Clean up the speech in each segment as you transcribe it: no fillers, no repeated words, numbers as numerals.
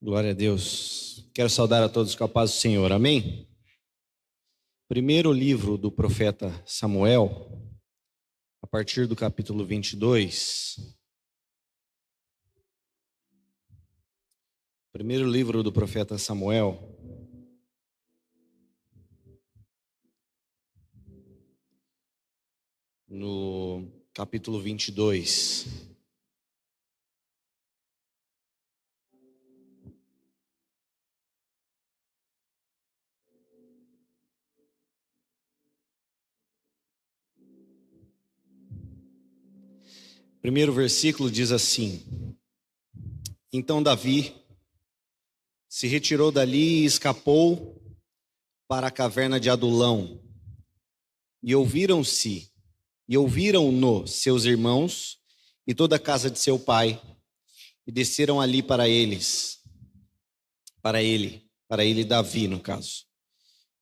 Glória a Deus. Quero saudar a todos com a paz do Senhor. Amém? Primeiro livro do profeta Samuel, a partir do capítulo 22. Primeiro livro do profeta Samuel, no capítulo 22. Primeiro versículo diz assim: Então Davi se retirou dali e escapou para a caverna de Adulão. E ouviram-no seus irmãos e toda a casa de seu pai, e desceram ali para ele, Davi, no caso.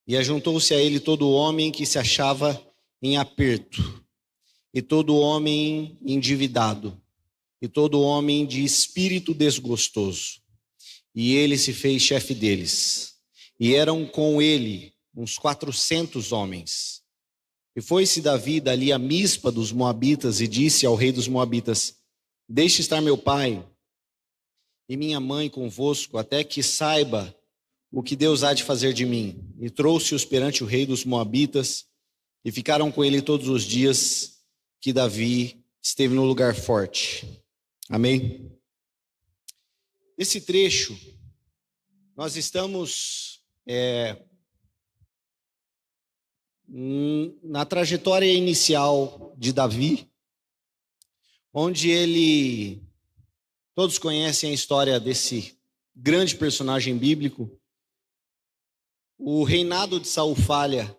E ajuntou-se a ele todo homem que se achava em aperto, e todo homem endividado, e todo homem de espírito desgostoso. E ele se fez chefe deles. E eram com ele uns 400 homens. E foi-se Davi dali a Mispa dos Moabitas, e disse ao rei dos Moabitas: Deixe estar meu pai e minha mãe convosco, até que saiba o que Deus há de fazer de mim. E trouxe-os perante o rei dos Moabitas, e ficaram com ele todos os dias que Davi esteve no lugar forte. Amém? Esse trecho, nós estamos na trajetória inicial de Davi, onde todos conhecem a história desse grande personagem bíblico. O reinado de Saul falha,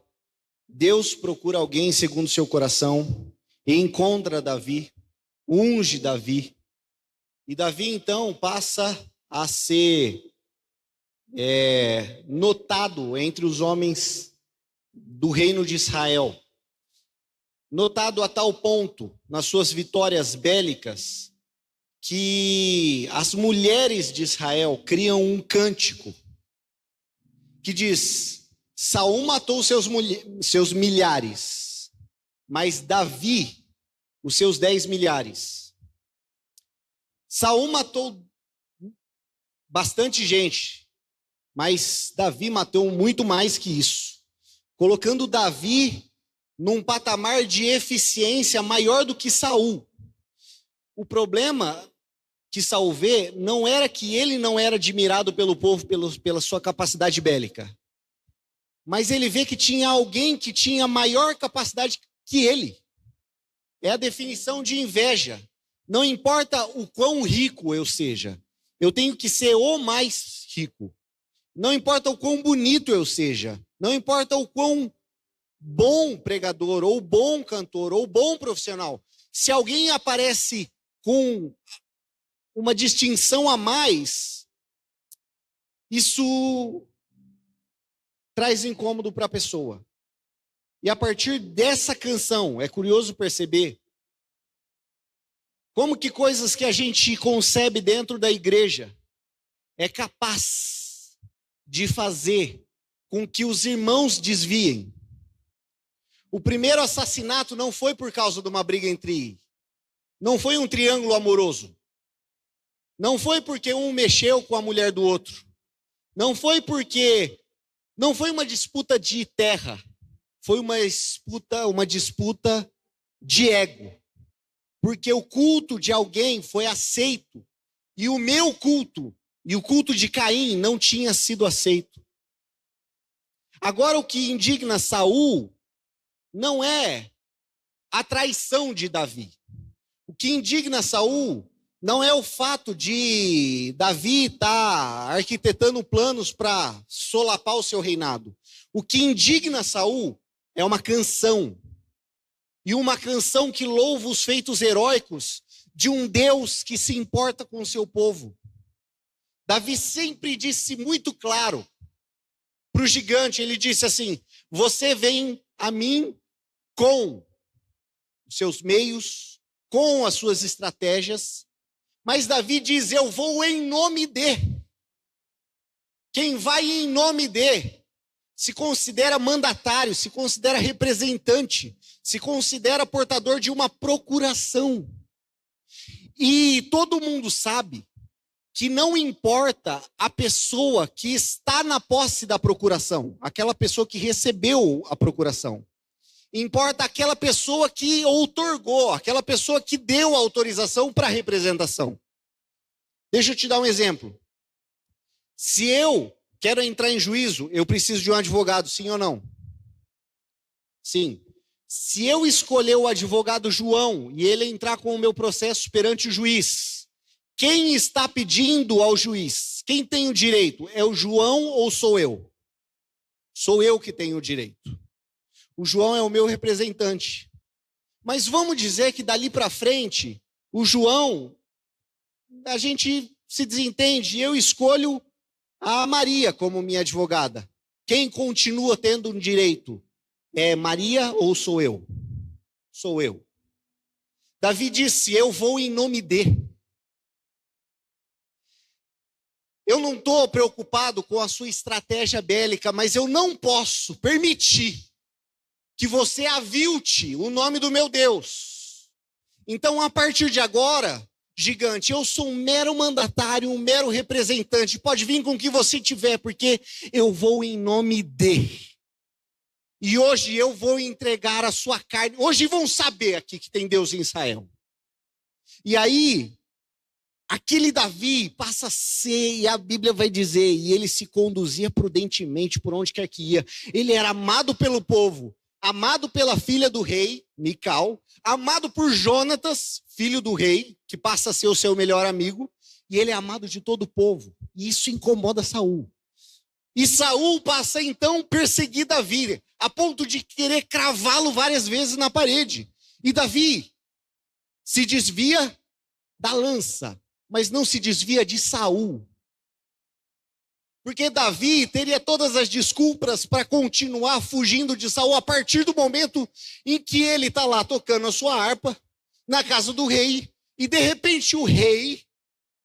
Deus procura alguém segundo seu coração, e encontra Davi, unge Davi, e Davi então passa a ser notado entre os homens do reino de Israel, notado a tal ponto nas suas vitórias bélicas, que as mulheres de Israel criam um cântico que diz: Saul matou seus milhares, mas Davi os seus 10 milhares. Saul matou bastante gente, mas Davi matou muito mais que isso, colocando Davi num patamar de eficiência maior do que Saul. O problema que Saul vê não era que ele não era admirado pelo povo pela sua capacidade bélica, mas ele vê que tinha alguém que tinha maior capacidade que ele. É a definição de inveja. Não importa o quão rico eu seja, eu tenho que ser o mais rico. Não importa o quão bonito eu seja, não importa o quão bom pregador, ou bom cantor, ou bom profissional. Se alguém aparece com uma distinção a mais, isso traz incômodo para a pessoa. E a partir dessa canção, é curioso perceber como que coisas que a gente concebe dentro da igreja é capaz de fazer com que os irmãos desviem. O primeiro assassinato não foi por causa de uma briga não foi um triângulo amoroso. Não foi porque um mexeu com a mulher do outro. Não foi uma disputa de terra. Foi uma disputa de ego. Porque o culto de alguém foi aceito, e o meu culto e o culto de Caim não tinha sido aceito. Agora, o que indigna Saul não é a traição de Davi. O que indigna Saul não é o fato de Davi estar arquitetando planos para solapar o seu reinado. O que indigna Saul é uma canção. E uma canção que louva os feitos heróicos de um Deus que se importa com o seu povo. Davi sempre disse muito claro para o gigante, ele disse assim: você vem a mim com os seus meios, com as suas estratégias, mas Davi diz: eu vou em nome de. quem vai em nome de, se considera mandatário, se considera representante, se considera portador de uma procuração. E todo mundo sabe que não importa a pessoa que está na posse da procuração, aquela pessoa que recebeu a procuração. Importa aquela pessoa que outorgou, aquela pessoa que deu a autorização para a representação. Deixa eu te dar um exemplo. Se eu quero entrar em juízo, eu preciso de um advogado, sim ou não? Sim. Se eu escolher o advogado João e ele entrar com o meu processo perante o juiz, quem está pedindo ao juiz? Quem tem o direito? É o João ou sou eu? Sou eu que tenho o direito. O João é o meu representante. Mas vamos dizer que dali para frente, o João, a gente se desentende, eu escolho a Maria como minha advogada. Quem continua tendo um direito? É Maria ou sou eu? Sou eu. Davi disse, eu vou em nome de. Eu não estou preocupado com a sua estratégia bélica, mas eu não posso permitir que você avilte o nome do meu Deus. Então, a partir de agora, gigante, eu sou um mero mandatário, um mero representante. Pode vir com o que você tiver, porque eu vou em nome de. E hoje eu vou entregar a sua carne. Hoje vão saber aqui que tem Deus em Israel. E aí, aquele Davi passa a ser, e a Bíblia vai dizer, e ele se conduzia prudentemente por onde quer que ia. Ele era amado pelo povo, amado pela filha do rei, Mical, amado por Jonatas, filho do rei, que passa a ser o seu melhor amigo, e ele é amado de todo o povo. E isso incomoda Saul. E Saul passa então a perseguir Davi, a ponto de querer cravá-lo várias vezes na parede. E Davi se desvia da lança, mas não se desvia de Saul. Porque Davi teria todas as desculpas para continuar fugindo de Saul a partir do momento em que ele está lá tocando a sua harpa na casa do rei. E de repente o rei,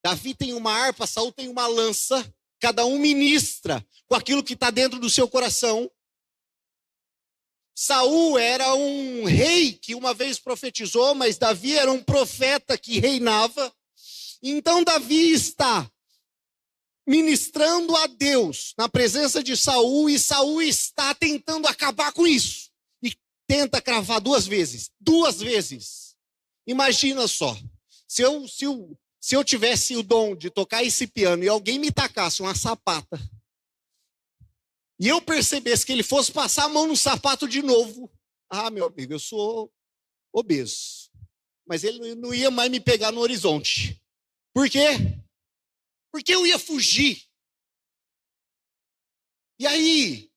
Davi tem uma harpa, Saul tem uma lança, cada um ministra com aquilo que está dentro do seu coração. Saul era um rei que uma vez profetizou, mas Davi era um profeta que reinava. Então Davi está ministrando a Deus na presença de Saul, e Saul está tentando acabar com isso. E tenta cravar duas vezes. Imagina só, se eu tivesse o dom de tocar esse piano e alguém me tacasse uma sapata, e eu percebesse que ele fosse passar a mão no sapato de novo, meu amigo, eu sou obeso. Mas ele não ia mais me pegar no horizonte. Por quê? Porque eu ia fugir. E aí,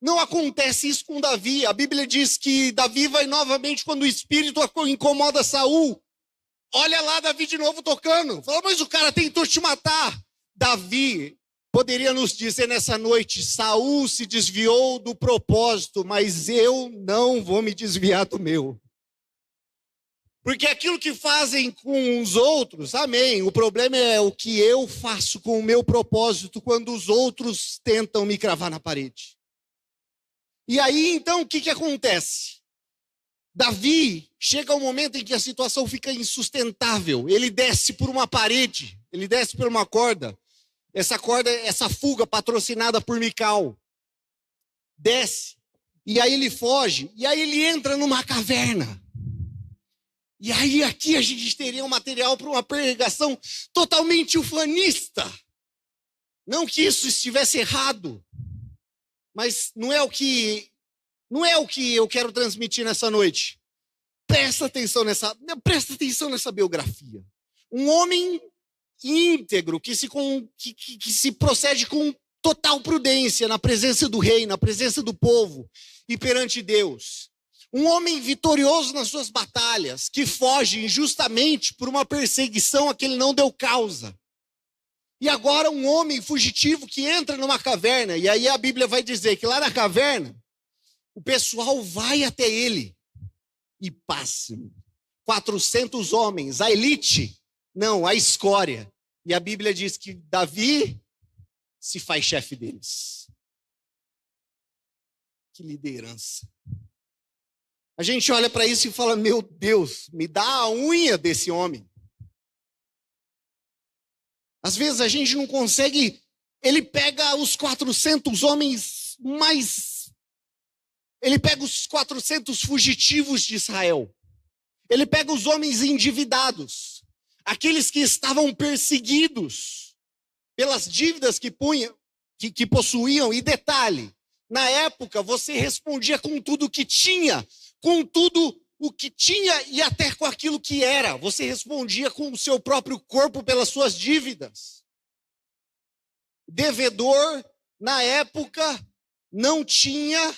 não acontece isso com Davi. A Bíblia diz que Davi vai novamente quando o espírito incomoda Saul. Olha lá Davi de novo tocando. Fala, mas o cara tentou te matar. Davi poderia nos dizer nessa noite, Saul se desviou do propósito, mas eu não vou me desviar do meu. Porque aquilo que fazem com os outros, amém. O problema é o que eu faço com o meu propósito quando os outros tentam me cravar na parede. E aí, então, o que acontece? Davi chega ao momento em que a situação fica insustentável. Ele desce por uma parede, ele desce por uma corda. Essa fuga patrocinada por Mical. Desce. E aí ele foge. E aí ele entra numa caverna. E aí aqui a gente teria um material para uma pregação totalmente ufanista. Não que isso estivesse errado, mas não é o que eu quero transmitir nessa noite. Presta atenção nessa biografia. Um homem íntegro que se procede com total prudência na presença do rei, na presença do povo e perante Deus. Um homem vitorioso nas suas batalhas, que foge injustamente por uma perseguição a que ele não deu causa. E agora um homem fugitivo que entra numa caverna, e aí a Bíblia vai dizer que lá na caverna, o pessoal vai até ele e passa. 400 homens, a elite, não, a escória. E a Bíblia diz que Davi se faz chefe deles. Que liderança. A gente olha para isso e fala, meu Deus, me dá a unha desse homem. Às vezes a gente não consegue, ele pega os 400 homens mais... Ele pega os 400 fugitivos de Israel. Ele pega os homens endividados, aqueles que estavam perseguidos pelas dívidas que possuíam. E detalhe, na época você respondia com tudo o que tinha, com tudo o que tinha e até com aquilo que era. Você respondia com o seu próprio corpo pelas suas dívidas. Devedor, na época, não tinha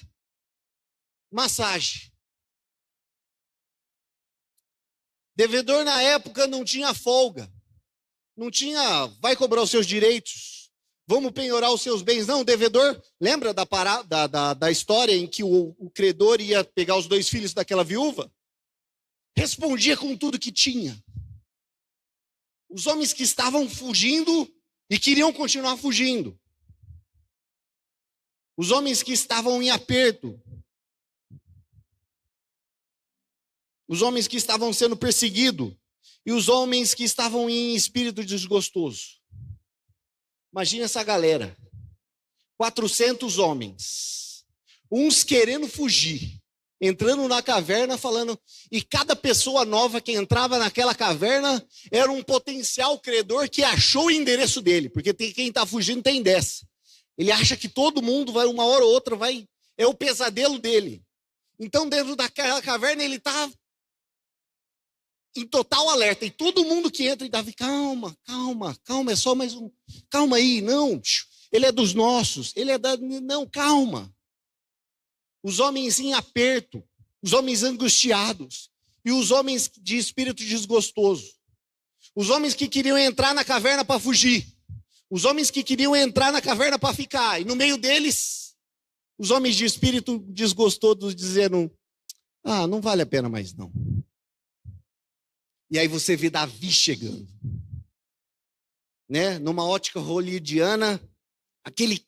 massagem. Devedor, na época, não tinha folga. Não tinha, vai cobrar os seus direitos, vamos penhorar os seus bens. Não, o devedor, lembra da história em que o credor ia pegar os 2 filhos daquela viúva? Respondia com tudo que tinha. Os homens que estavam fugindo e queriam continuar fugindo. Os homens que estavam em aperto. Os homens que estavam sendo perseguidos. E os homens que estavam em espírito desgostoso. Imagina essa galera. 400 homens. Uns querendo fugir. Entrando na caverna falando... E cada pessoa nova que entrava naquela caverna era um potencial credor que achou o endereço dele. Porque quem está fugindo tem dessa. Ele acha que todo mundo vai, uma hora ou outra, vai... É o pesadelo dele. Então, dentro daquela caverna, ele está... em total alerta, e todo mundo que entra, e Davi, calma, é só mais um, calma aí, não, ele é dos nossos, não, calma. Os homens em aperto, os homens angustiados, e os homens de espírito desgostoso, os homens que queriam entrar na caverna para fugir, os homens que queriam entrar na caverna para ficar, e no meio deles, os homens de espírito desgostoso dizendo, não vale a pena mais não. E aí você vê Davi chegando, né? Numa ótica hollywoodiana, aquele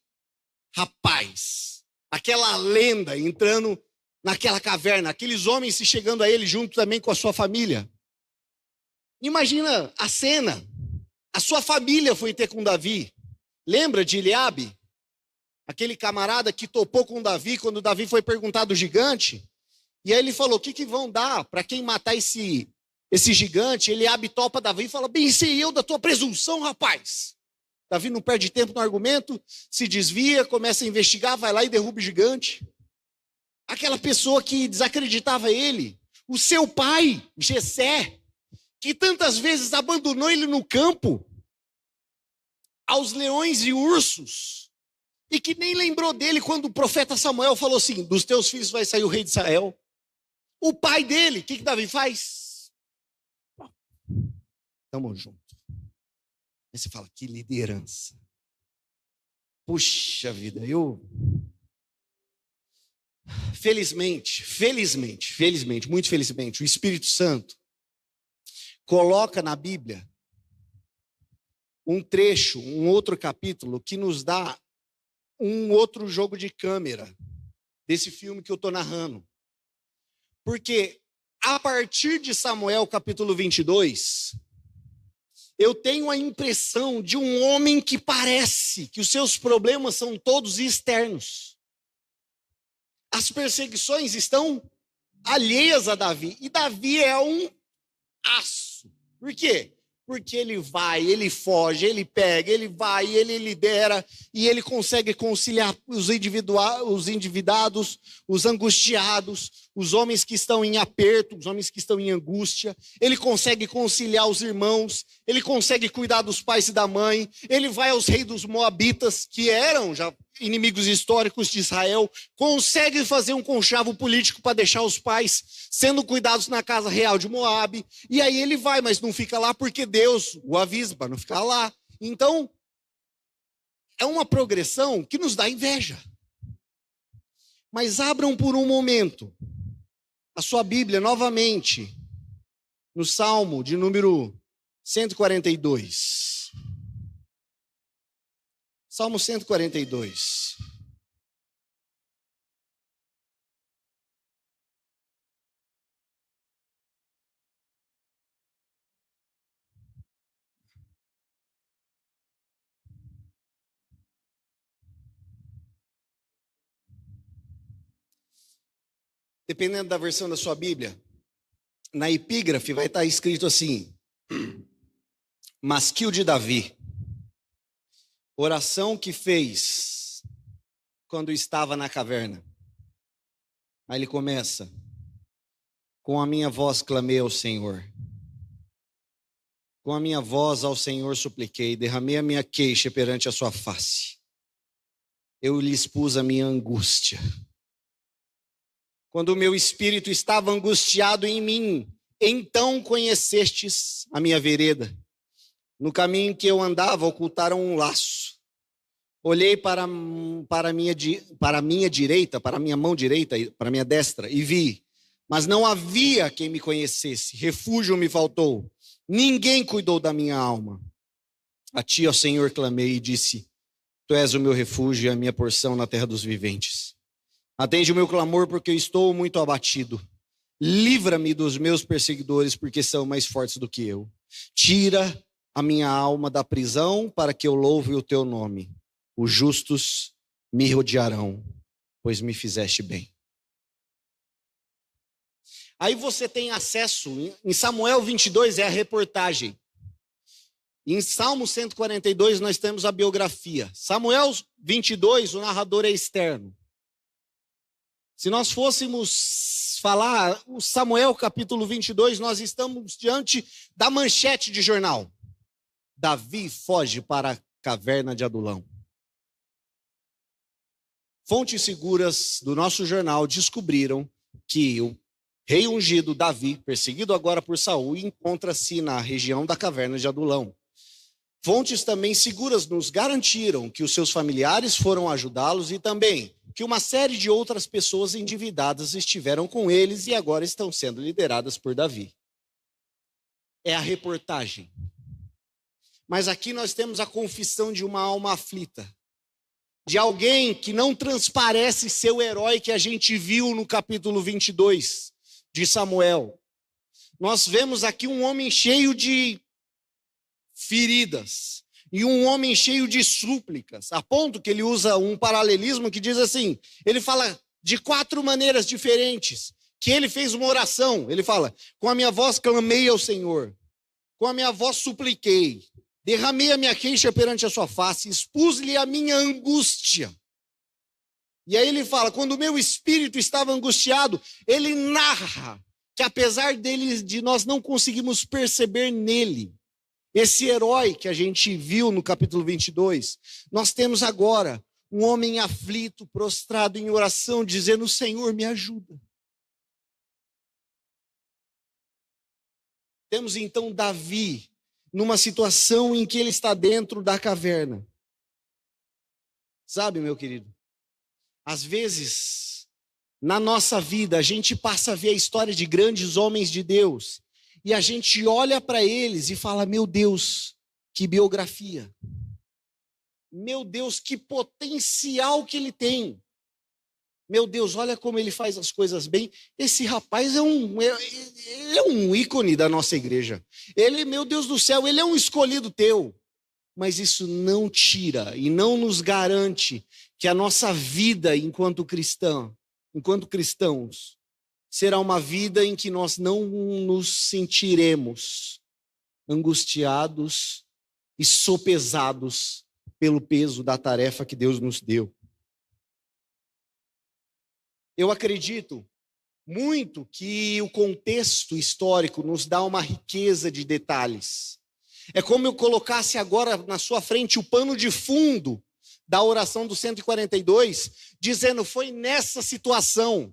rapaz, aquela lenda entrando naquela caverna, aqueles homens se chegando a ele junto também com a sua família. Imagina a cena, a sua família foi ter com Davi. Lembra de Eliabe? Aquele camarada que topou com Davi quando Davi foi perguntar do gigante. E aí ele falou, o que vão dar para quem matar esse gigante? Eliabe topa Davi e fala, bem sei eu da tua presunção, rapaz. Davi não perde tempo no argumento, se desvia, começa a investigar, vai lá e derruba o gigante. Aquela pessoa que desacreditava ele, o seu pai, Jessé, que tantas vezes abandonou ele no campo, aos leões e ursos, e que nem lembrou dele quando o profeta Samuel falou assim, dos teus filhos vai sair o rei de Israel. O pai dele, o que Davi faz? Tamo junto. Aí você fala, que liderança. Puxa vida, felizmente, muito felizmente, o Espírito Santo coloca na Bíblia um trecho, um outro capítulo que nos dá um outro jogo de câmera desse filme que eu estou narrando. Porque a partir de Samuel capítulo 22, eu tenho a impressão de um homem que parece que os seus problemas são todos externos. As perseguições estão alheias a Davi. E Davi é um aço. Por quê? Porque ele vai, ele foge, ele pega, ele vai, ele lidera e ele consegue conciliar os endividados, os angustiados, os homens que estão em aperto, os homens que estão em angústia. Ele consegue conciliar os irmãos, ele consegue cuidar dos pais e da mãe. Ele vai aos reis dos Moabitas, que eram já inimigos históricos de Israel, consegue fazer um conchavo político para deixar os pais sendo cuidados na casa real de Moabe, e aí ele vai, mas não fica lá porque Deus o avisa para não ficar lá. Então, é uma progressão que nos dá inveja. Mas abram por um momento a sua Bíblia novamente, no Salmo de número 142. Salmo 142. Dependendo da versão da sua Bíblia, na epígrafe vai estar escrito assim: Masquil de Davi, oração que fez quando estava na caverna. Aí ele começa: com a minha voz clamei ao Senhor, com a minha voz ao Senhor supliquei, derramei a minha queixa perante a sua face, eu lhe expus a minha angústia. Quando o meu espírito estava angustiado em mim, então conhecestes a minha vereda. No caminho que eu andava, ocultaram um laço. Olhei para a minha direita, para a minha mão direita, para a minha destra, e vi, mas não havia quem me conhecesse. Refúgio me faltou. Ninguém cuidou da minha alma. A ti, ó Senhor, clamei e disse: Tu és o meu refúgio e a minha porção na terra dos viventes. Atende o meu clamor, porque eu estou muito abatido. Livra-me dos meus perseguidores, porque são mais fortes do que eu. Tira a minha alma da prisão, para que eu louve o teu nome. Os justos me rodearão, pois me fizeste bem. Aí você tem acesso, em Samuel 22 é a reportagem. Em Salmo 142 nós temos a biografia. Samuel 22, o narrador é externo. Se nós fôssemos falar o Samuel capítulo 22, nós estamos diante da manchete de jornal. Davi foge para a caverna de Adulão. Fontes seguras do nosso jornal descobriram que o rei ungido Davi, perseguido agora por Saul, encontra-se na região da caverna de Adulão. Fontes também seguras nos garantiram que os seus familiares foram ajudá-los e também que uma série de outras pessoas endividadas estiveram com eles e agora estão sendo lideradas por Davi. É a reportagem. Mas aqui nós temos a confissão de uma alma aflita, de alguém que não transparece ser o herói que a gente viu no capítulo 22 de Samuel. Nós vemos aqui um homem cheio de feridas e um homem cheio de súplicas, a ponto que ele usa um paralelismo que diz assim, ele fala de 4 maneiras diferentes, que ele fez uma oração, ele fala, com a minha voz clamei ao Senhor, com a minha voz supliquei, derramei a minha queixa perante a sua face, expus-lhe a minha angústia. E aí ele fala, quando o meu espírito estava angustiado, ele narra que apesar de nós não conseguimos perceber nele, esse herói que a gente viu no capítulo 22, nós temos agora um homem aflito, prostrado em oração, dizendo, Senhor, me ajuda. Temos então Davi, numa situação em que ele está dentro da caverna. Sabe, meu querido, às vezes, na nossa vida, a gente passa a ver a história de grandes homens de Deus, e a gente olha para eles e fala, meu Deus, que biografia. Meu Deus, que potencial que ele tem. Meu Deus, olha como ele faz as coisas bem. Esse rapaz é um ícone da nossa igreja. Ele, meu Deus do céu, ele é um escolhido teu. Mas isso não tira e não nos garante que a nossa vida enquanto cristãos, será uma vida em que nós não nos sentiremos angustiados e sopesados pelo peso da tarefa que Deus nos deu. Eu acredito muito que o contexto histórico nos dá uma riqueza de detalhes. É como eu colocasse agora na sua frente o pano de fundo da oração do 142, dizendo, foi nessa situação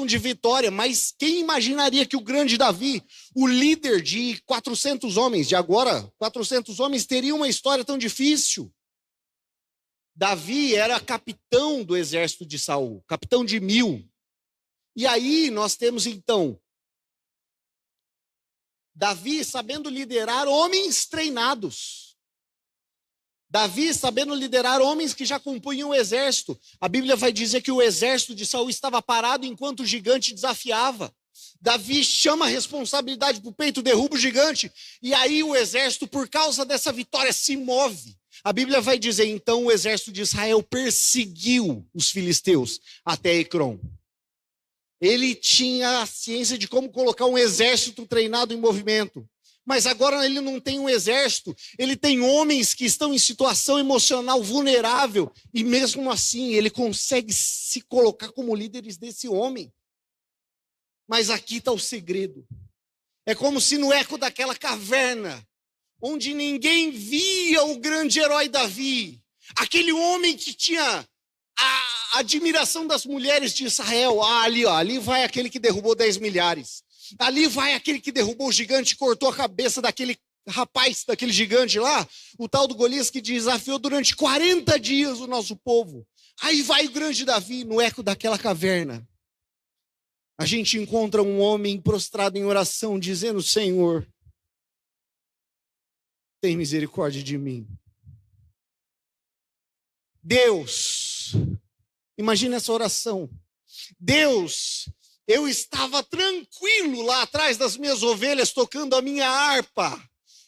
de vitória, mas quem imaginaria que o grande Davi, o líder de 400 homens, de agora 400 homens, teria uma história tão difícil? Davi era capitão do exército de Saul, capitão de 1000. E aí nós temos então Davi sabendo liderar homens treinados. Davi, sabendo liderar homens que já compunham o exército. A Bíblia vai dizer que o exército de Saul estava parado enquanto o gigante desafiava. Davi chama a responsabilidade para o peito, derruba o gigante, e aí o exército, por causa dessa vitória, se move. A Bíblia vai dizer, então, o exército de Israel perseguiu os filisteus até Ecrom. Ele tinha a ciência de como colocar um exército treinado em movimento. Mas agora ele não tem um exército, ele tem homens que estão em situação emocional vulnerável, e mesmo assim ele consegue se colocar como líderes desse homem. Mas aqui está o segredo. É como se no eco daquela caverna, onde ninguém via o grande herói Davi, aquele homem que tinha a admiração das mulheres de Israel. Ali vai aquele que derrubou 10 milhares. Ali vai aquele que derrubou o gigante e cortou a cabeça daquele rapaz, daquele gigante lá, o tal do Golias que desafiou durante 40 dias o nosso povo. Aí vai o grande Davi no eco daquela caverna. A gente encontra um homem prostrado em oração, dizendo: Senhor, tem misericórdia de mim. Deus, imagina essa oração. Deus, eu estava tranquilo lá atrás das minhas ovelhas, tocando a minha harpa.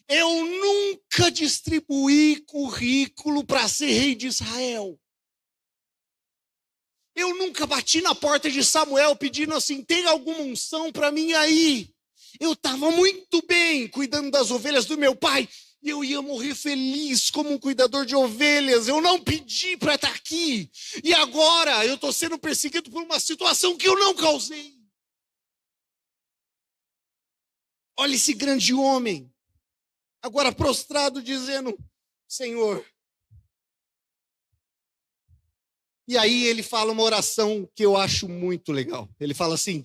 Eu nunca distribuí currículo para ser rei de Israel. Eu nunca bati na porta de Samuel pedindo assim: tem alguma unção para mim aí? Eu estava muito bem cuidando das ovelhas do meu pai. E eu ia morrer feliz como um cuidador de ovelhas. Eu não pedi para estar aqui. E agora eu estou sendo perseguido por uma situação que eu não causei. Olha esse grande homem, agora prostrado, dizendo: Senhor. E aí ele fala uma oração que eu acho muito legal. Ele fala assim: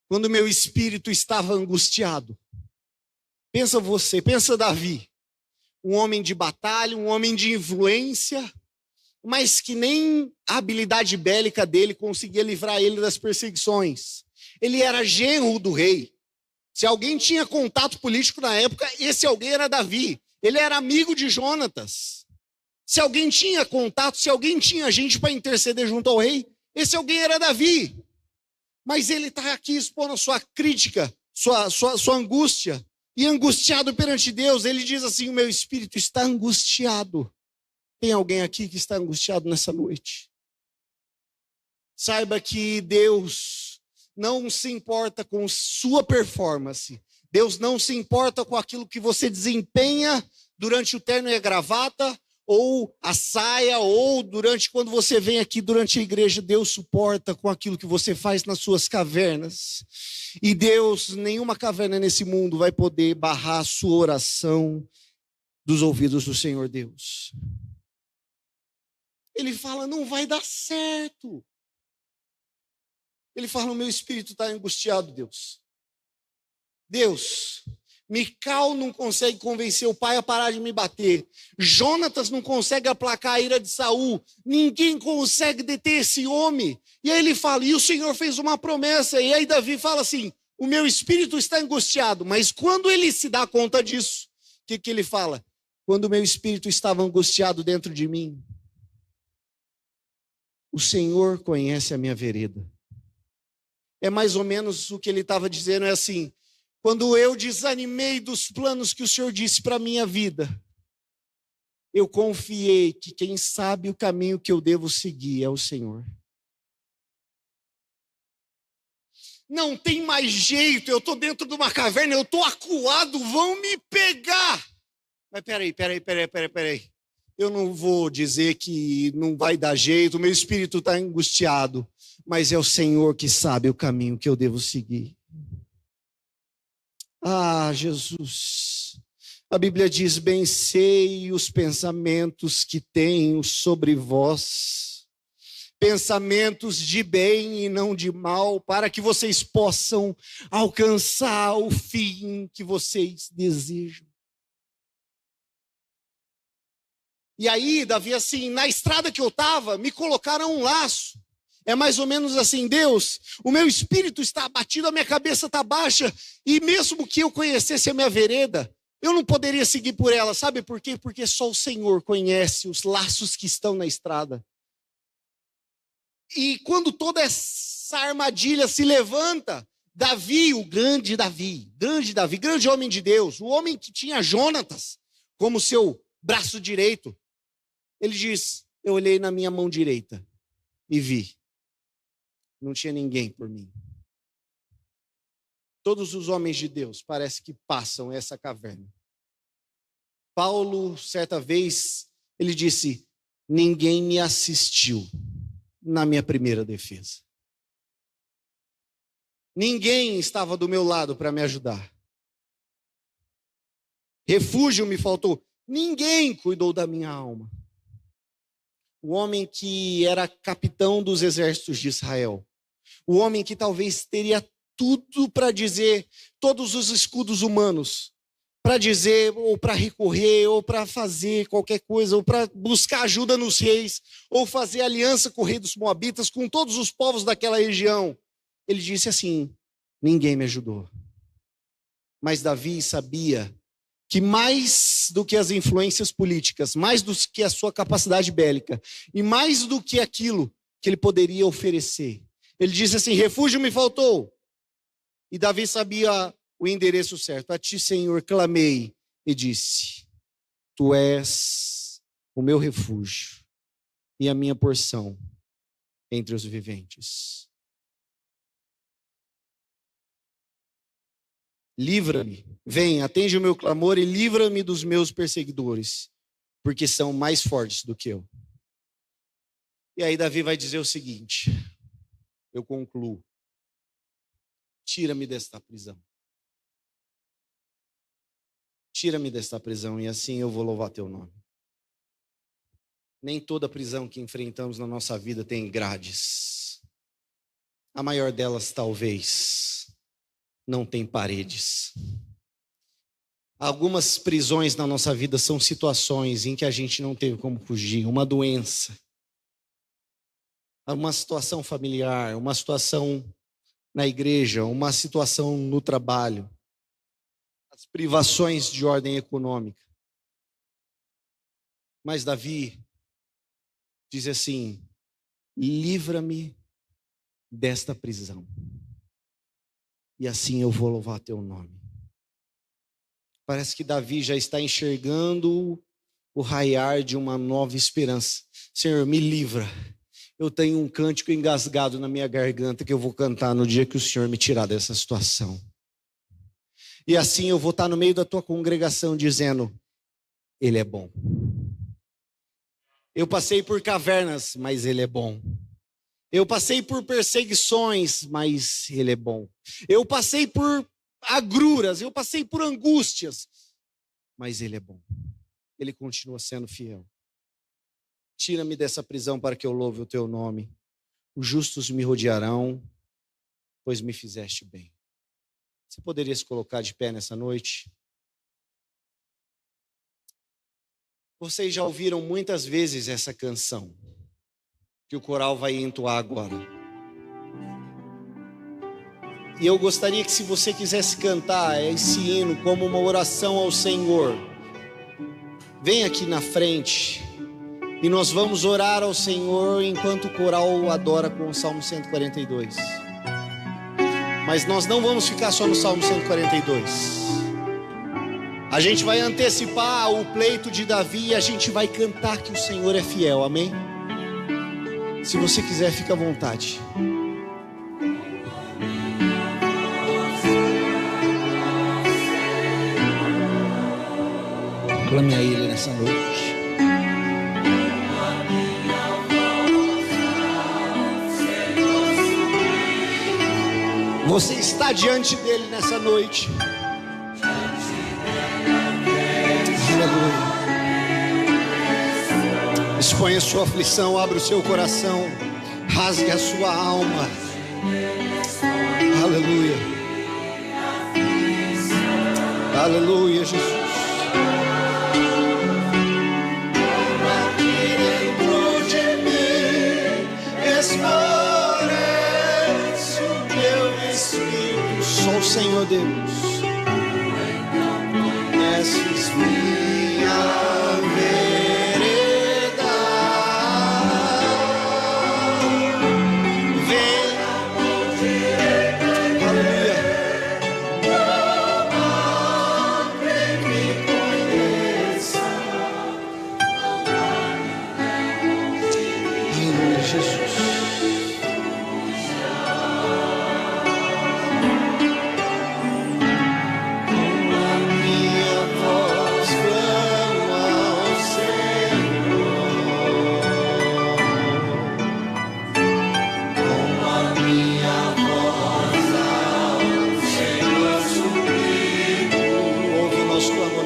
quando meu espírito estava angustiado. Pensa você, pensa Davi. Um homem de batalha, um homem de influência, mas que nem a habilidade bélica dele conseguia livrar ele das perseguições. Ele era genro do rei. Se alguém tinha contato político na época, esse alguém era Davi. Ele era amigo de Jonatas. Se alguém tinha contato, se alguém tinha gente para interceder junto ao rei, esse alguém era Davi. Mas ele está aqui expondo a sua crítica, sua angústia. E angustiado perante Deus, ele diz assim: o meu espírito está angustiado. Tem alguém aqui que está angustiado nessa noite? Saiba que Deus não se importa com sua performance. Deus não se importa com aquilo que você desempenha durante o terno e a gravata, ou a saia, ou durante quando você vem aqui durante a igreja. Deus suporta com aquilo que você faz nas suas cavernas. E Deus, nenhuma caverna nesse mundo vai poder barrar a sua oração dos ouvidos do Senhor Deus. Ele fala: não vai dar certo. Ele fala: o meu espírito está angustiado, Deus. Deus, Mical não consegue convencer o pai a parar de me bater. Jonatas não consegue aplacar a ira de Saul. Ninguém consegue deter esse homem. E aí ele fala: e o Senhor fez uma promessa. E aí Davi fala assim: o meu espírito está angustiado. Mas quando ele se dá conta disso, o que ele fala? Quando o meu espírito estava angustiado dentro de mim, o Senhor conhece a minha vereda. É mais ou menos o que ele estava dizendo, é assim: quando eu desanimei dos planos que o Senhor disse para a minha vida, eu confiei que quem sabe o caminho que eu devo seguir é o Senhor. Não tem mais jeito, eu estou dentro de uma caverna, eu estou acuado, vão me pegar. Mas peraí. Eu não vou dizer que não vai dar jeito, o meu espírito está angustiado, mas é o Senhor que sabe o caminho que eu devo seguir. Ah, Jesus, a Bíblia diz: bem sei os pensamentos que tenho sobre vós, pensamentos de bem e não de mal, para que vocês possam alcançar o fim que vocês desejam. E aí, Davi, assim, na estrada que eu estava, me colocaram um laço. É mais ou menos assim: Deus, o meu espírito está abatido, a minha cabeça está baixa, e mesmo que eu conhecesse a minha vereda, Eu não poderia seguir por ela, sabe por quê? Porque só o Senhor conhece os laços que estão na estrada. E quando toda essa armadilha se levanta, Davi, o grande Davi, grande homem de Deus, o homem que tinha Jonatas como seu braço direito, ele diz: eu olhei na minha mão direita e vi, não tinha ninguém por mim. Todos os homens de Deus parece que passam essa caverna. Paulo, certa vez, ele disse: ninguém me assistiu na minha primeira defesa. Ninguém estava do meu lado para me ajudar. Refúgio me faltou. Ninguém cuidou da minha alma. O homem que era capitão dos exércitos de Israel. O homem que talvez teria tudo para dizer, todos os escudos humanos, para dizer, ou para recorrer, ou para fazer qualquer coisa, ou para buscar ajuda nos reis, ou fazer aliança com o rei dos Moabitas, com todos os povos daquela região. Ele disse assim: ninguém me ajudou. Mas Davi sabia que mais do que as influências políticas, mais do que a sua capacidade bélica, e mais do que aquilo que ele poderia oferecer, ele disse assim: refúgio me faltou. E Davi sabia o endereço certo. A ti, Senhor, clamei e disse: tu és o meu refúgio e a minha porção entre os viventes. Livra-me, vem, atende o meu clamor e livra-me dos meus perseguidores, porque são mais fortes do que eu. E aí Davi vai dizer o seguinte, eu concluo: tira-me desta prisão. Tira-me desta prisão e assim eu vou louvar teu nome. Nem toda prisão que enfrentamos na nossa vida tem grades. A maior delas, talvez, não tem paredes. Algumas prisões na nossa vida são situações em que a gente não teve como fugir. Uma doença, uma situação familiar, uma situação na igreja, uma situação no trabalho, as privações de ordem econômica. Mas Davi diz assim: livra-me desta prisão, e assim eu vou louvar teu nome. Parece que Davi já está enxergando o raiar de uma nova esperança. Senhor, me livra. Eu tenho um cântico engasgado na minha garganta que eu vou cantar no dia que o Senhor me tirar dessa situação. E assim eu vou estar no meio da tua congregação dizendo: Ele é bom. Eu passei por cavernas, mas Ele é bom. Eu passei por perseguições, mas Ele é bom. Eu passei por agruras, eu passei por angústias, mas Ele é bom. Ele continua sendo fiel. Tira-me dessa prisão para que eu louve o teu nome. Os justos me rodearão, pois me fizeste bem. Você poderia se colocar de pé nessa noite? Vocês já ouviram muitas vezes essa canção que o coral vai entoar agora. E eu gostaria que, se você quisesse cantar esse hino como uma oração ao Senhor, vem aqui na frente e nós vamos orar ao Senhor enquanto o coral adora com o Salmo 142. Mas nós não vamos ficar só no Salmo 142. A gente vai antecipar o pleito de Davi e a gente vai cantar que o Senhor é fiel, amém? Se você quiser, fica à vontade. Clame a Ele nessa noite. Você está diante dele nessa noite. Aleluia. Exponha a sua aflição, abra o seu coração, rasgue a sua alma. Aleluia. Aleluia, Jesus. Só o Senhor Deus. Jesus.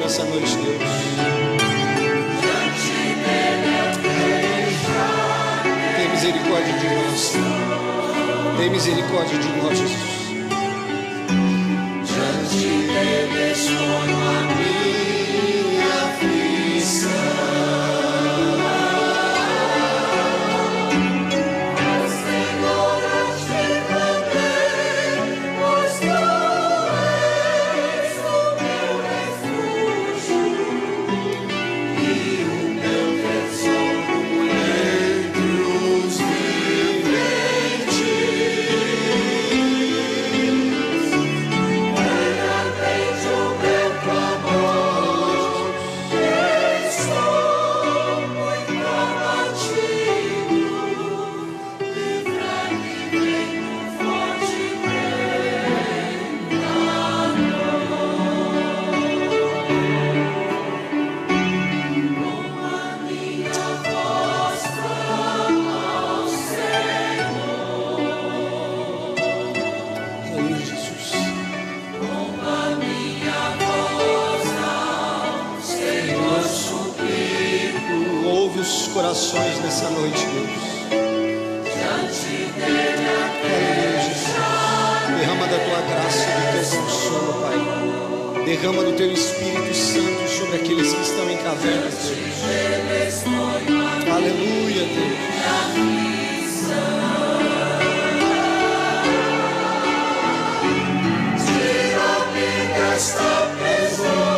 Essa noite, Deus. Tem misericórdia de nós. Tem misericórdia de nós, Jesus. Diante dele exponho a minha aflição. Corações nessa noite, Deus. Aleluia, Jesus. Derrama da tua graça e do teu consolo, Pai. Derrama do teu Espírito Santo sobre aqueles que estão em cavernas, Deus. Aleluia, Deus. Esta prisão.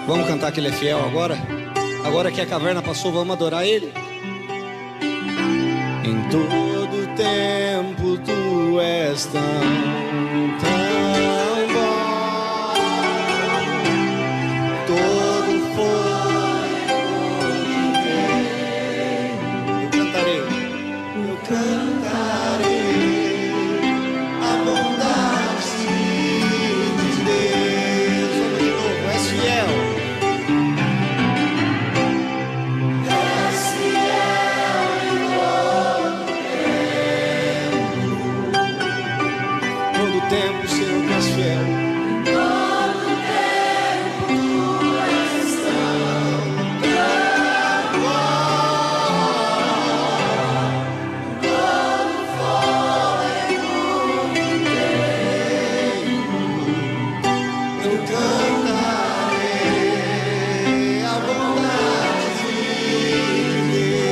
Vamos cantar que Ele é fiel agora? Agora que a caverna passou, vamos adorar Ele? Em todo tempo Tu és tão bom. Todo foi eu cantarei a bondade de Deus. Vamos de novo, és fiel. Tempo, Senhor, tu és fiel. Todo tempo tu és tão bom. Todo fôlego que tenho, eu cantarei a bondade de Deus.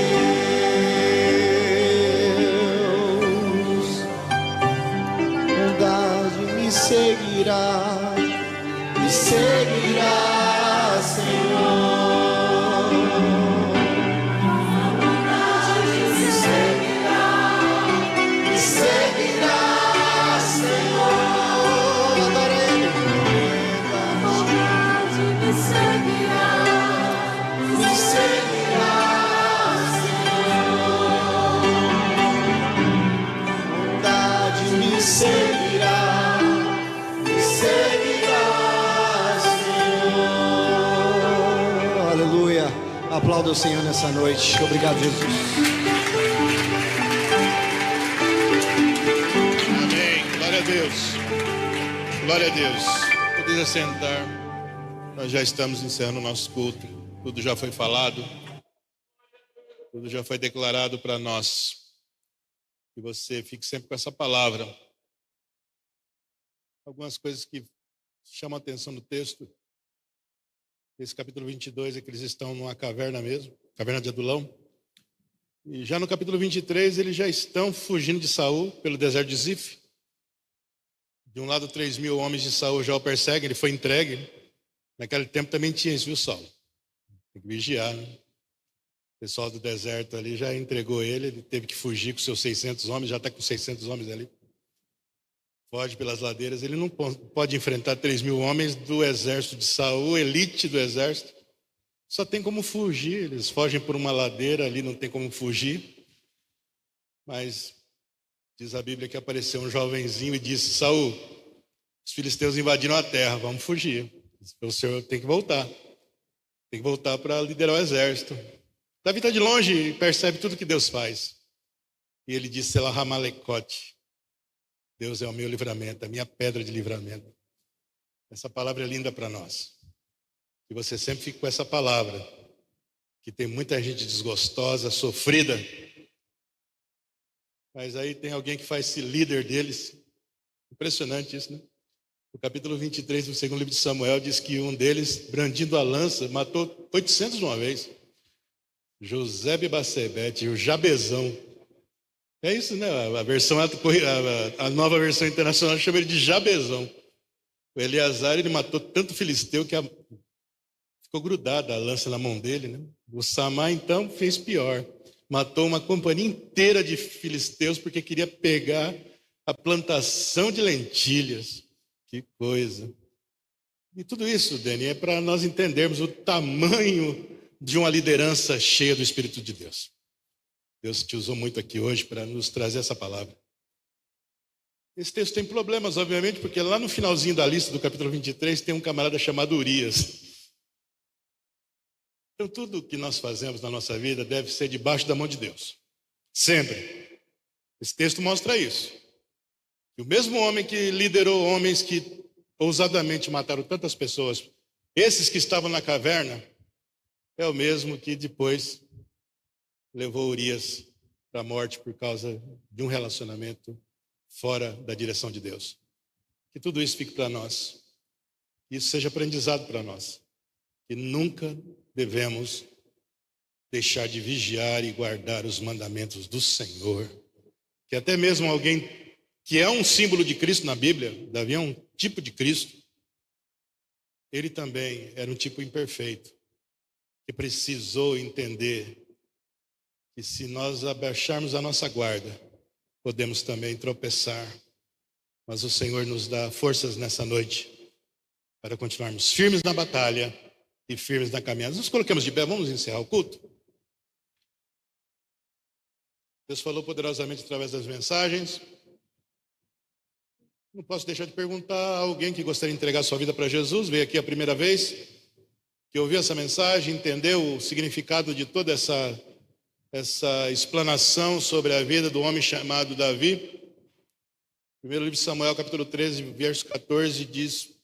Me seguirá, Senhor. A bondade me seguirá, Senhor. Adorei. A bondade me seguirá, Senhor. A bondade me seguirá. Aplauda o Senhor nessa noite. Obrigado, Jesus. Amém. Glória a Deus. Glória a Deus. Podeis assentar. Nós já estamos encerrando o nosso culto. Tudo já foi falado. Tudo já foi declarado para nós. Que você fique sempre com essa palavra. Algumas coisas que chamam a atenção no texto. Esse capítulo 22 é que eles estão numa caverna mesmo, caverna de Adulão. E já no capítulo 23 eles já estão fugindo de Saul pelo deserto de Zif. De um lado 3.000 homens de Saul já o perseguem, ele foi entregue. Naquele tempo também tinha isso, viu, Saulo? Tem que vigiar, né? O pessoal do deserto ali já entregou ele teve que fugir com seus 600 homens, já está com 600 homens ali. Foge pelas ladeiras, ele não pode enfrentar 3.000 homens do exército de Saul, elite do exército. Só tem como fugir, eles fogem por uma ladeira ali, não tem como fugir. Mas diz a Bíblia que apareceu um jovenzinho e disse: Saul, os filisteus invadiram a terra, vamos fugir. O senhor tem que voltar para liderar o exército. Davi está de longe e percebe tudo que Deus faz. E ele disse: Selah Hamalecote. Deus é o meu livramento, a minha pedra de livramento. Essa palavra é linda para nós. Que você sempre fique com essa palavra. Que tem muita gente desgostosa, sofrida. Mas aí tem alguém que faz-se líder deles. Impressionante isso, né? No capítulo 23 do segundo livro de Samuel diz que um deles, brandindo a lança, matou 800 de uma vez. José Bebacebete, o Jabezão. É isso, né? A nova versão internacional chama ele de Jabezão. O Eleazar, ele matou tanto filisteu que ficou grudada a lança na mão dele, né? O Samá, então, fez pior. Matou uma companhia inteira de filisteus porque queria pegar a plantação de lentilhas. Que coisa. E tudo isso, Dani, é para nós entendermos o tamanho de uma liderança cheia do Espírito de Deus. Deus te usou muito aqui hoje para nos trazer essa palavra. Esse texto tem problemas, obviamente, porque lá no finalzinho da lista do capítulo 23 tem um camarada chamado Urias. Então tudo que nós fazemos na nossa vida deve ser debaixo da mão de Deus. Sempre. Esse texto mostra isso. E o mesmo homem que liderou homens que ousadamente mataram tantas pessoas, esses que estavam na caverna, é o mesmo que depois levou Urias para a morte por causa de um relacionamento fora da direção de Deus. Que tudo isso fique para nós. Que isso seja aprendizado para nós. Que nunca devemos deixar de vigiar e guardar os mandamentos do Senhor. Que até mesmo alguém que é um símbolo de Cristo na Bíblia, Davi é um tipo de Cristo, ele também era um tipo imperfeito, que precisou entender que se nós abaixarmos a nossa guarda, podemos também tropeçar. Mas o Senhor nos dá forças nessa noite para continuarmos firmes na batalha e firmes na caminhada. Nos colocamos de pé, vamos encerrar o culto. Deus falou poderosamente através das mensagens. Não posso deixar de perguntar a alguém que gostaria de entregar sua vida para Jesus, veio aqui a primeira vez, que ouviu essa mensagem, entendeu o significado de toda essa explanação sobre a vida do homem chamado Davi. Primeiro livro de Samuel, capítulo 13, verso 14, diz: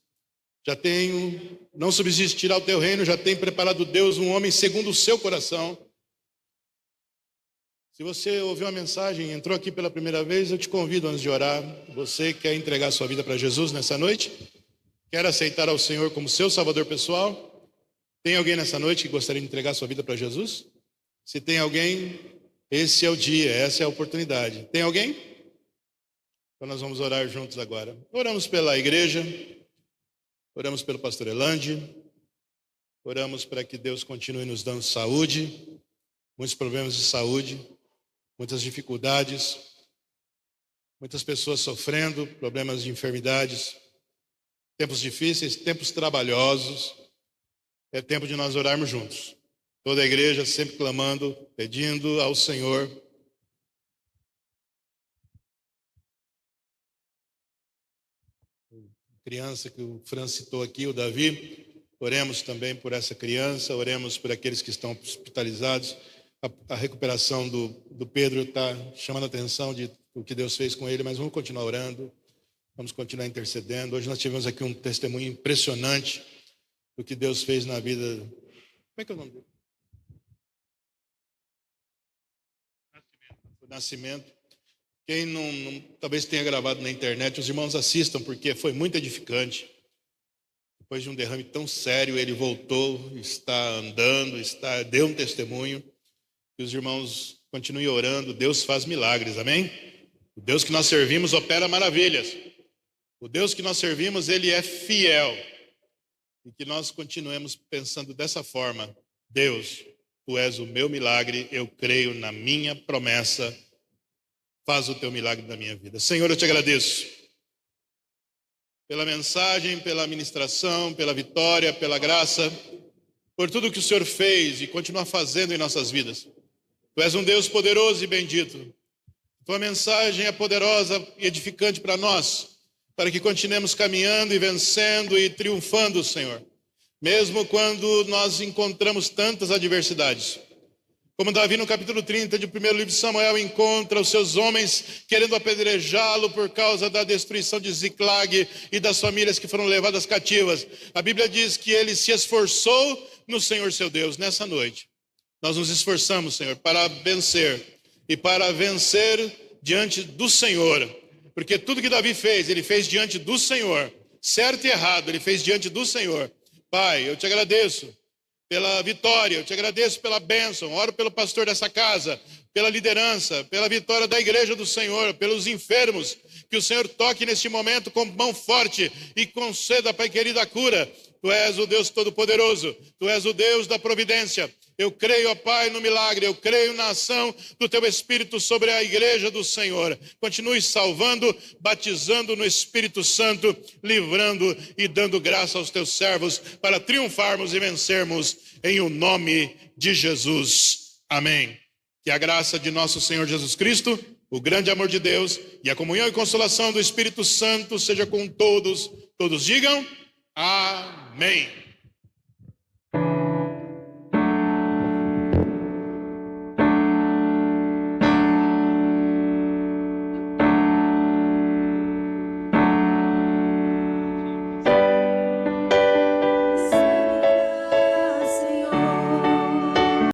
não subsistirá o teu reino, já tem preparado Deus um homem segundo o seu coração. Se você ouviu a mensagem, entrou aqui pela primeira vez, eu te convido antes de orar. Você quer entregar sua vida para Jesus nessa noite? Quer aceitar ao Senhor como seu Salvador pessoal? Tem alguém nessa noite que gostaria de entregar sua vida para Jesus? Se tem alguém, esse é o dia, essa é a oportunidade. Tem alguém? Então nós vamos orar juntos agora. Oramos pela igreja, oramos pelo pastor Elande, oramos para que Deus continue nos dando saúde, muitos problemas de saúde, muitas dificuldades, muitas pessoas sofrendo, problemas de enfermidades, tempos difíceis, tempos trabalhosos. É tempo de nós orarmos juntos. Toda a igreja sempre clamando, pedindo ao Senhor. Criança que o Fran citou aqui, o Davi, oremos também por essa criança, oremos por aqueles que estão hospitalizados. A recuperação do Pedro está chamando a atenção de o que Deus fez com ele, mas vamos continuar orando, vamos continuar intercedendo. Hoje nós tivemos aqui um testemunho impressionante do que Deus fez na vida. Como é que é o nome dele? do Nascimento. Quem talvez tenha gravado na internet, os irmãos assistam, porque foi muito edificante. Depois de um derrame tão sério, ele voltou, está andando, deu um testemunho. Que os irmãos continuem orando, Deus faz milagres, amém? O Deus que nós servimos opera maravilhas. O Deus que nós servimos, Ele é fiel. E que nós continuemos pensando dessa forma: Deus, Tu és o meu milagre, eu creio na minha promessa, faz o Teu milagre na minha vida. Senhor, eu Te agradeço pela mensagem, pela ministração, pela vitória, pela graça, por tudo que o Senhor fez e continua fazendo em nossas vidas. Tu és um Deus poderoso e bendito. Tua mensagem é poderosa e edificante para nós, para que continuemos caminhando e vencendo e triunfando, Senhor, mesmo quando nós encontramos tantas adversidades. Como Davi, no capítulo 30 de 1 livro de Samuel, encontra os seus homens querendo apedrejá-lo por causa da destruição de Ziclag e das famílias que foram levadas cativas. A Bíblia diz que ele se esforçou no Senhor seu Deus. Nessa noite, nós nos esforçamos, Senhor, para vencer e para vencer diante do Senhor. Porque tudo que Davi fez, ele fez diante do Senhor. Certo e errado, ele fez diante do Senhor. Pai, eu Te agradeço pela vitória, eu Te agradeço pela bênção. Oro pelo pastor dessa casa, pela liderança, pela vitória da igreja do Senhor, pelos enfermos. Que o Senhor toque neste momento com mão forte e conceda, Pai querido, a cura. Tu és o Deus Todo-Poderoso, Tu és o Deus da providência. Eu creio, ó Pai, no milagre, eu creio na ação do Teu Espírito sobre a igreja do Senhor. Continue salvando, batizando no Espírito Santo, livrando e dando graça aos Teus servos para triunfarmos e vencermos em o nome de Jesus. Amém. Que a graça de nosso Senhor Jesus Cristo, o grande amor de Deus e a comunhão e consolação do Espírito Santo seja com todos. Todos digam amém.